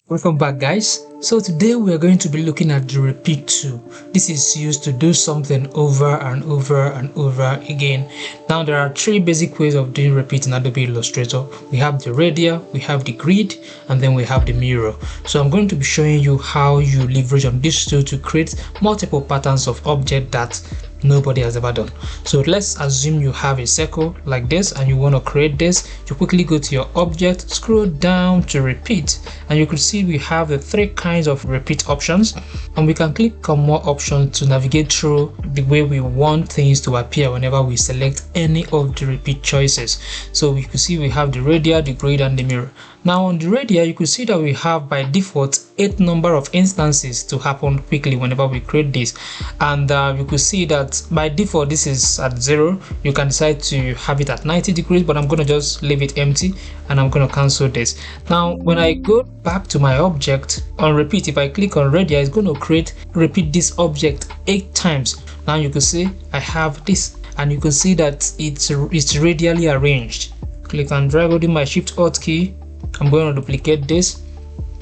Welcome back, guys. So today we are going to be looking at the repeat tool. This is used to do something over and over and over again. Now there are three basic ways of doing repeat in Adobe Illustrator. We have the radial, we have the grid, and then we have the mirror. So I'm going to be showing you how you leverage on this tool to create multiple patterns of object that nobody has ever done. So let's assume you have a circle like this and you want to create this. You quickly go to your object, scroll down to repeat, and you could see we have the three kinds of repeat options, and we can click on more options to navigate through the way we want things to appear whenever we select any of the repeat choices. So we could see we have the radial, the grid, and the mirror. Now on the radial, you could see that we have by default 8 number of instances to happen quickly whenever we create this, and you could see that by default this is at 0. You can decide to have it at 90 degrees, but I'm going to just leave it empty and I'm going to cancel this. Now when I go back to my object on repeat, if I click on radial, it's going to repeat this object 8 times. Now you can see I have this, and you can see that it's radially arranged. Click and drag holding my Shift Alt key. I'm going to duplicate this.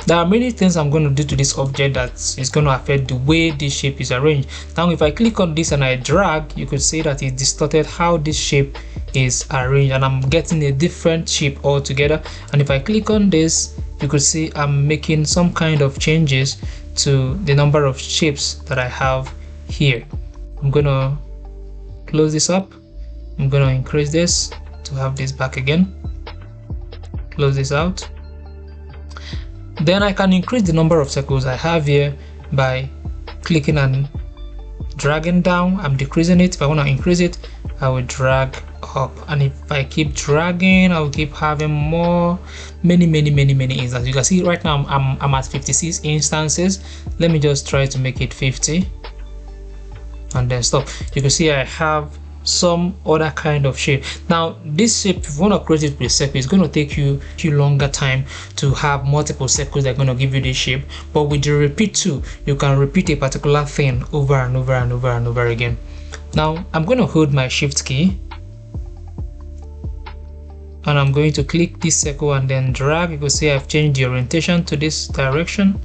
There are many things I'm going to do to this object that is going to affect the way this shape is arranged. Now if I click on this and I drag, you could see that it distorted how this shape is arranged, and I'm getting a different shape altogether. And if I click on this, you could see I'm making some kind of changes to the number of shapes that I have here. I'm going to close this up. I'm going to increase this to have this back again. Close this out. Then I can increase the number of circles I have here by clicking and dragging down. I'm decreasing it. If I want to increase it, I will drag up, and if I keep dragging, I will keep having many instances. You can see right now I'm at 56 instances. Let me just try to make it 50 and then stop. You can see I have some other kind of shape. Now this shape, if you want to create it with a circle, it's going to take you longer time to have multiple circles that are going to give you this shape. But with the repeat tool, you can repeat a particular thing over and over and over and over again. Now I'm going to hold my Shift key and I'm going to click this circle and then drag. You can see I've changed the orientation to this direction,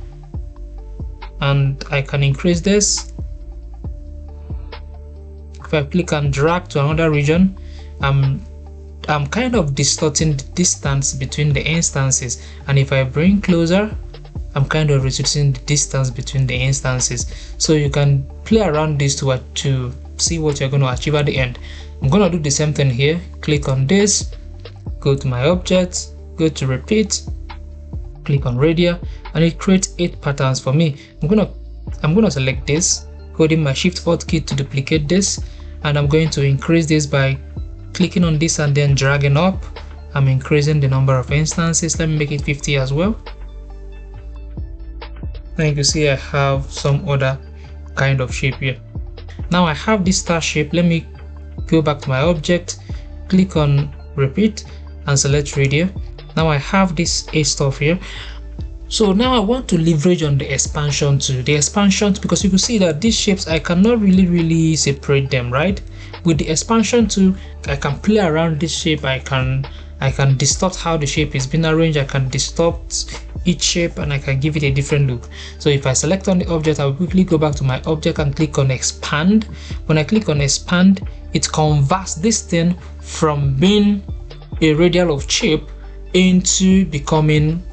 and I can increase this. If I click and drag to another region, I'm kind of distorting the distance between the instances, and if I bring closer, I'm kind of reducing the distance between the instances. So you can play around this to see what you're going to achieve at the end. I'm going to do the same thing here. Click on this, go to my object, go to repeat, click on radial, and it creates 8 patterns for me. I'm going to select this, holding my Shift Alt key to duplicate this, and I'm going to increase this by clicking on this and then dragging up. I'm increasing the number of instances. Let me make it 50 as well. And you can see I have some other kind of shape here. Now I have this star shape. Let me go back to my object, click on repeat and select radial. Now I have this A stuff here. So now I want to leverage on the expansion tool. Because you can see that these shapes, I cannot really separate them, right? With the expansion tool, I can play around this shape. I can distort how the shape is being arranged. I can distort each shape and I can give it a different look. So if I select on the object, I will quickly go back to my object and click on expand. When I click on expand, it converts this thing from being a radial of shape into becoming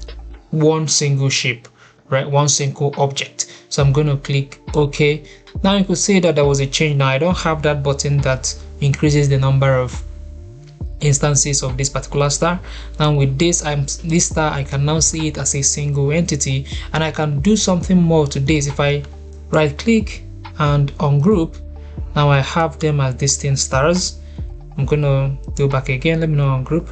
one single shape, right? One single object. So I'm going to click OK. Now you could see that there was a change. Now I don't have that button that increases the number of instances of this particular star. Now with this star, I can now see it as a single entity, and I can do something more to this. If I right click and ungroup, now I have them as distinct stars. I'm going to go back again. Let me know ungroup.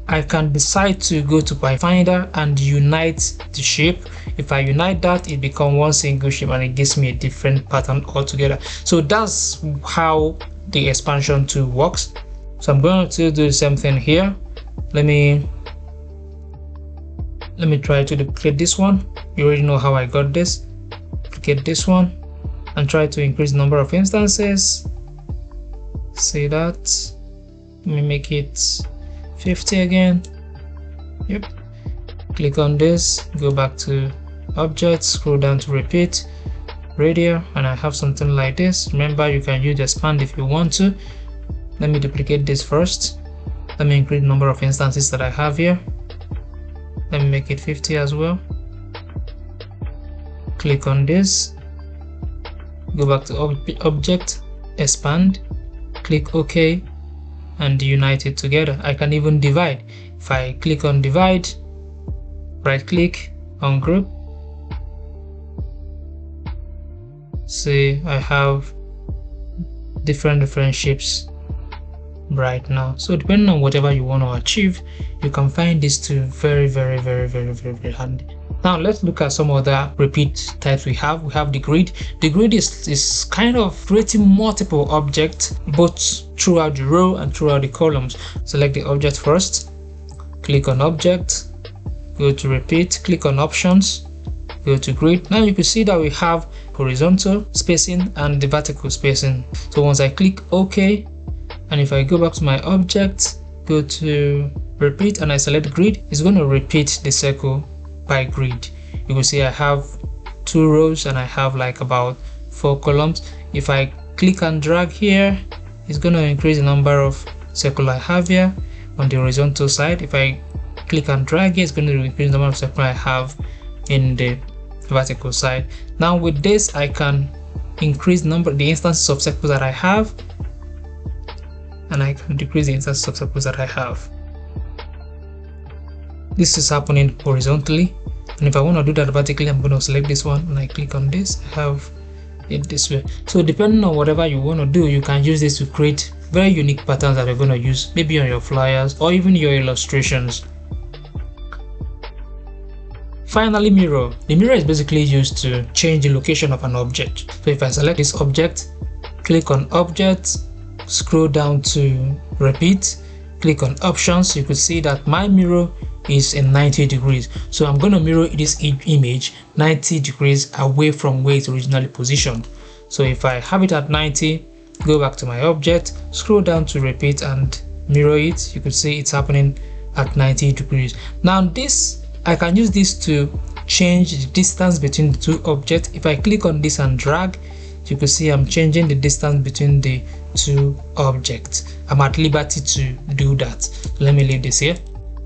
I can decide to go to my finder and unite the shape. If I unite that, it becomes one single shape and it gives me a different pattern altogether. So that's how the expansion tool works. So I'm going to do the same thing here. Let me try to duplicate this one. You already know how I got this. Duplicate this one and try to increase the number of instances. See that? Let me make it 50 again. Yep. Click on this, go back to object, scroll down to repeat, radial, and I have something like this. Remember, you can use expand if you want to. Let me duplicate this first. Let me increase the number of instances that I have here. Let me make it 50 as well. Click on this, go back to object, expand, click OK, and unite it together. I can even divide. If I click on divide, right click on group, see I have different shapes right now. So depending on whatever you want to achieve, you can find these two very handy. Now let's look at some other repeat types we have. We have the grid. The grid is kind of creating multiple objects both throughout the row and throughout the columns. Select the object first, click on object, go to repeat, click on options, go to grid. Now you can see that we have horizontal spacing and the vertical spacing. So once I click OK, and if I go back to my object, go to repeat, and I select grid, it's going to repeat the circle by grid. You will see I have 2 rows and I have like about 4 columns. If I click and drag here, it's going to increase the number of circles I have here on the horizontal side. If I click and drag here, it's going to increase the number of circles I have in the vertical side. Now with this, I can increase the instances of circles that I have, and I can decrease the instances of circles that I have. This is happening horizontally, and if I want to do that vertically, I'm going to select this one and I click on this. I have it this way. So depending on whatever you want to do, you can use this to create very unique patterns that you're going to use maybe on your flyers or even your illustrations. Finally, mirror. The mirror is basically used to change the location of an object. So if I select this object, click on object, scroll down to repeat, click on options, you could see that my mirror is in 90 degrees. So I'm going to mirror this image 90 degrees away from where it's originally positioned. So if I have it at 90, go back to my object, scroll down to repeat and mirror it, you could see it's happening at 90 degrees. Now this, I can use this to change the distance between the two objects. If I click on this and drag, you can see I'm changing the distance between the two objects. I'm at liberty to do that. Let me leave this here.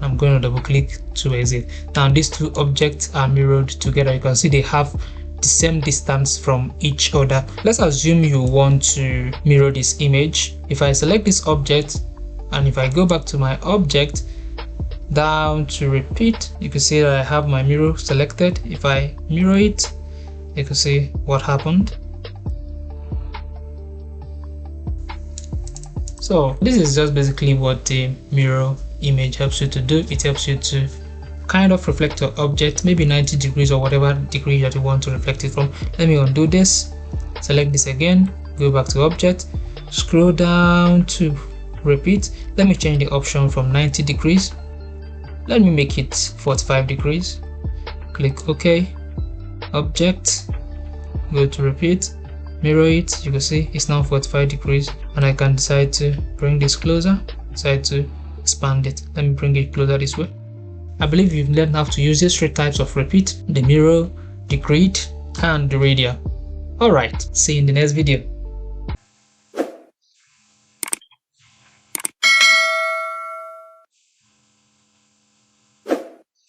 I'm going to double click to exit. Now these two objects are mirrored together. You can see they have the same distance from each other. Let's assume you want to mirror this image. If I select this object and if I go back to my object down to repeat, you can see that I have my mirror selected. If I mirror it, you can see what happened. So this is just basically what the mirror image helps you to do. It helps you to kind of reflect your object, maybe 90 degrees or whatever degree that you want to reflect it from. Let me undo this, select this again, go back to object, scroll down to repeat. Let me change the option from 90 degrees. Let me make it 45 degrees. Click OK. Object, go to repeat, mirror it. You can see it's now 45 degrees, and I can decide to bring this closer, decide to expand it. Let me bring it closer this way. I believe you've learned how to use these 3 types of repeat: the mirror, the grid, and the radial. Alright, see you in the next video.